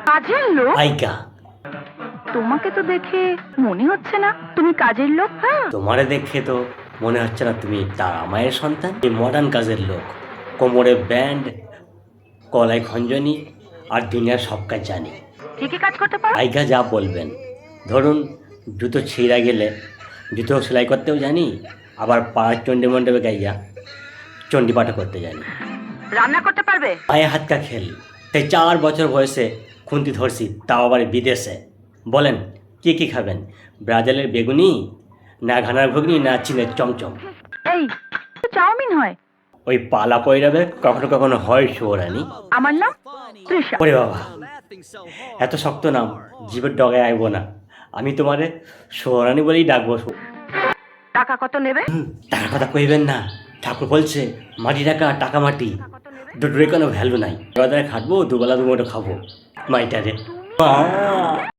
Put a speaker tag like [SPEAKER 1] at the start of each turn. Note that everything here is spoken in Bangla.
[SPEAKER 1] কাজের লোক?
[SPEAKER 2] আইকা,
[SPEAKER 1] তোমাকে তো দেখে মনে হচ্ছে না তুমি কাজের লোক। হ্যাঁ,
[SPEAKER 2] তোমারে দেখে তো মনে হচ্ছে না তুমি তার মায়ের সন্তান। এই মডার্ন কাজের লোক, কোমরে ব্যান্ড, কলায় খঞ্জনি, আর দুনিয়ার সব কাজ জানি।
[SPEAKER 1] ঠিকই কাজ করতে পারো।
[SPEAKER 2] আইকা যা বলবেন। ধরুন জুতো ছিঁড়া গেলে জুতো সেলাই করতেও জানি, আবার পাড়ার চণ্ডী মণ্ডপে গাইয়া চণ্ডী পাঠও করতে জানি।
[SPEAKER 1] রান্না করতে পারবে?
[SPEAKER 2] পায়ে হাতকা খেল, সেই 4 বছর বয়সে খুন্তি ধরছি, তাও আবার বিদেশে। বলেন কি কি খাবেন? ব্রাজিলের বেগুনি, না ঘানার ঘুগনি, না চীনের চমচম?
[SPEAKER 1] এই তো চাউমিন হয়।
[SPEAKER 2] ওই পালা পৈরাবে কখনো কখনো হয় শুয়োরানি।
[SPEAKER 1] আমার নাম তৃষা।
[SPEAKER 2] ওরে বাবা, এত শক্ত নাম, জীবের ডগায় আইব না। আমি তোমারে শুয়োরানি বলেই ডাকবো।
[SPEAKER 1] টাকা কত নেবে?
[SPEAKER 2] টাকার কথা কইবেন না, ঠাকুর বলছে মাটি টাকা, টাকা মাটি, দুটোরে কোনো ভ্যালু নাই। এবার খাটবো, দুবেলা দুমোটো খাবো মাইটারে।